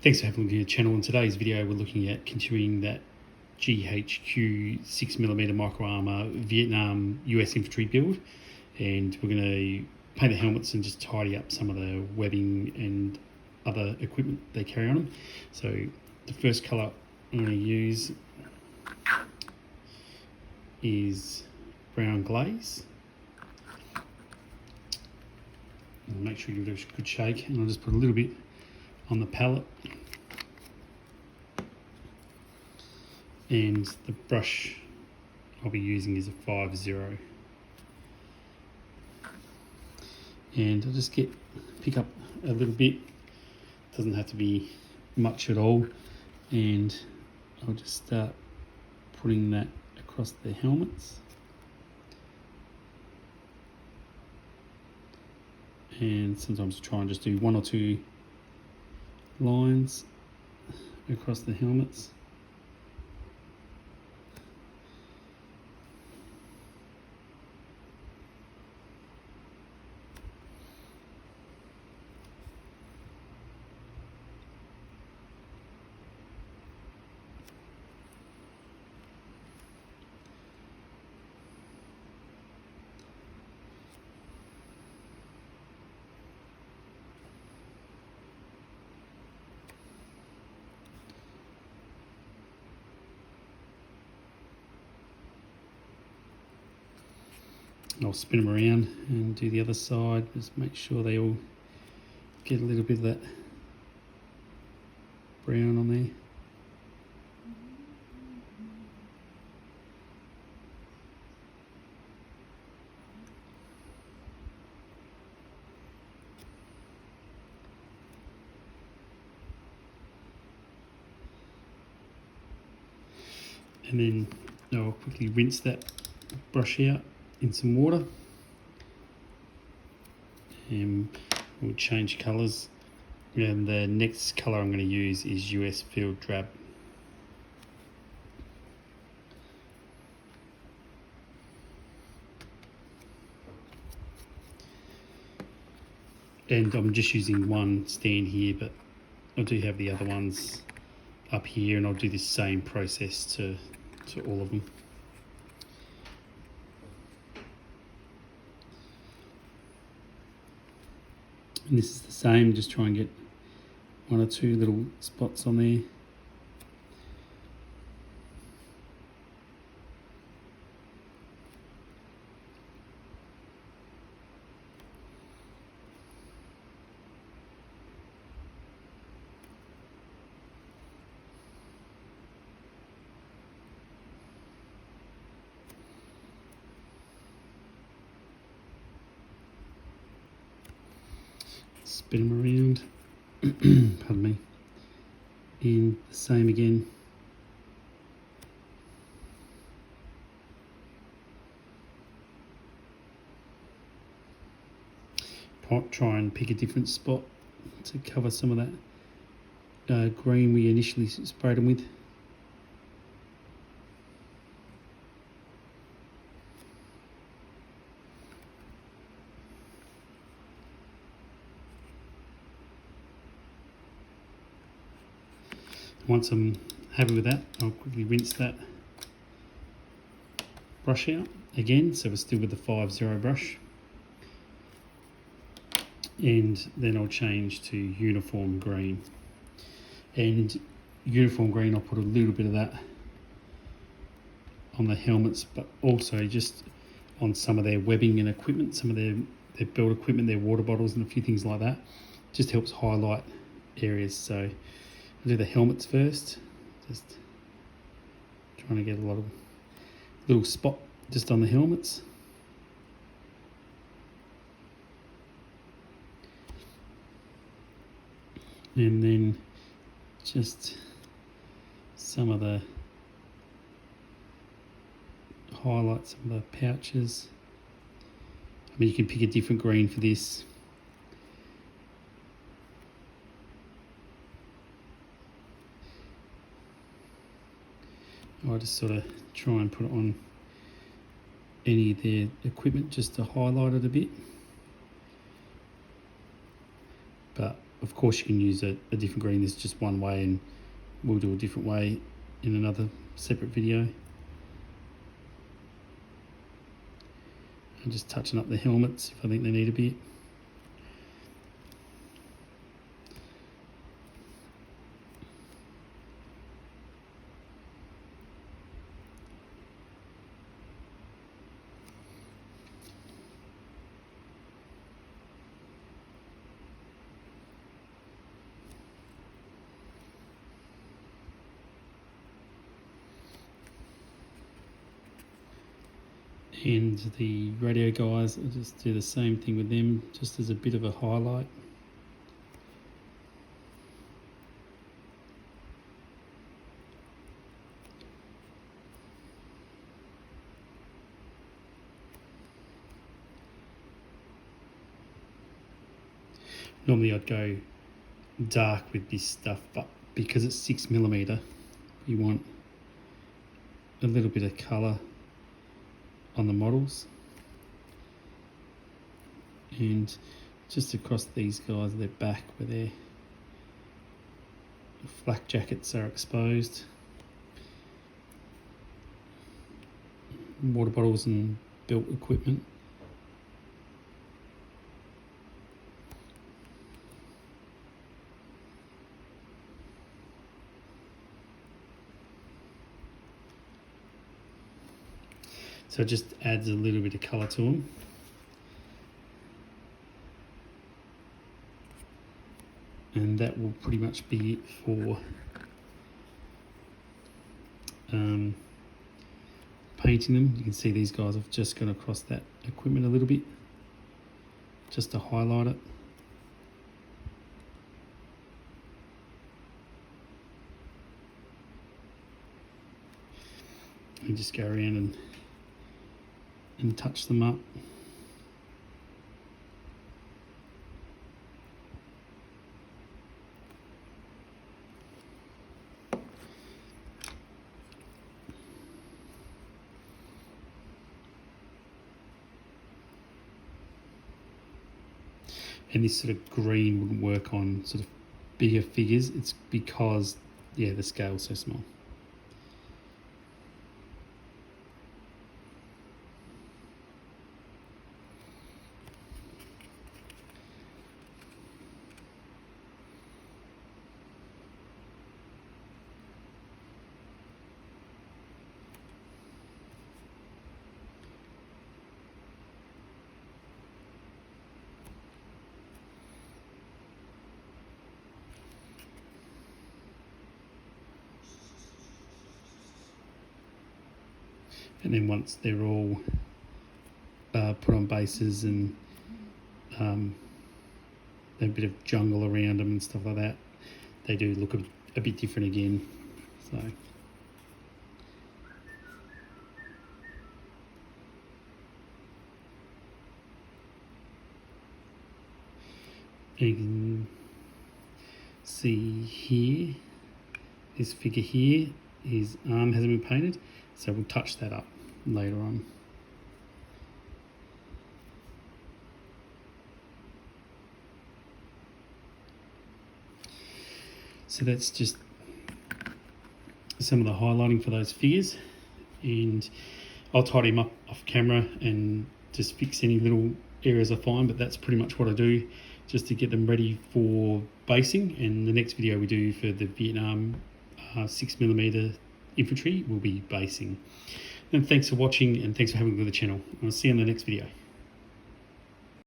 Thanks for having a look at your channel. In today's video, we're looking at continuing that GHQ 6mm micro armor Vietnam US infantry build, and we're going to paint the helmets and just tidy up some of the webbing and other equipment they carry on them. So the first colour I'm going to use is brown glaze. And make sure you give it a good shake, and I'll just put a little bit on the palette. And the brush I'll be using is a 5-0. And I'll just pick up a little bit, doesn't have to be much at all, and I'll just start putting that across the helmets. And sometimes I try and just do one or two lines across the helmets. I'll spin them around and do the other side, just make sure they all get a little bit of that brown on there. And then I'll quickly rinse that brush out in some water, and we'll change colours. And the next colour I'm going to use is US Field Drab. And I'm just using one stand here, but I do have the other ones up here, and I'll do the same process to all of them. And this is the same, just try and get one or two little spots on there. Spin them around, pardon me, and the same again. Try and pick a different spot to cover some of that green we initially sprayed them with. Once I'm happy with that, I'll quickly rinse that brush out again, so we're still with the 5-0 brush. And then I'll change to uniform green. And uniform green, I'll put a little bit of that on the helmets, but also just on some of their webbing and equipment, some of their build equipment, their water bottles and a few things like that. Just helps highlight areas. So I'll do the helmets first, just trying to get a lot of little spot just on the helmets. And then just some of the highlights, some of the pouches. I mean, you can pick a different green for this. I just sort of try and put it on any of their equipment just to highlight it a bit. But of course you can use a different green. There's just one way, and we'll do a different way in another separate video. I'm just touching up the helmets if I think they need a bit. And the radio guys, I'll just do the same thing with them, just as a bit of a highlight. Normally I'd go dark with this stuff, but because it's 6mm, you want a little bit of colour on the models. And just across these guys, their back where their flak jackets are exposed, water bottles and belt equipment. So it just adds a little bit of colour to them. And that will pretty much be it for painting them. You can see these guys have just gone across that equipment a little bit, just to highlight it. And just go around and touch them up. And this sort of green wouldn't work on sort of bigger figures. It's because, yeah, the scale's so small. And then once they're all put on bases and a bit of jungle around them and stuff like that, they do look a bit different again. So you can see here, this figure here, his arm hasn't been painted, so we'll touch that up later on. So that's just some of the highlighting for those figures, and I'll tidy them up off camera and just fix any little areas I find, but that's pretty much what I do just to get them ready for basing. And the next video we do for the Vietnam 6mm infantry will be basing. And thanks for watching, and thanks for having a look at the channel. I'll see you in the next video.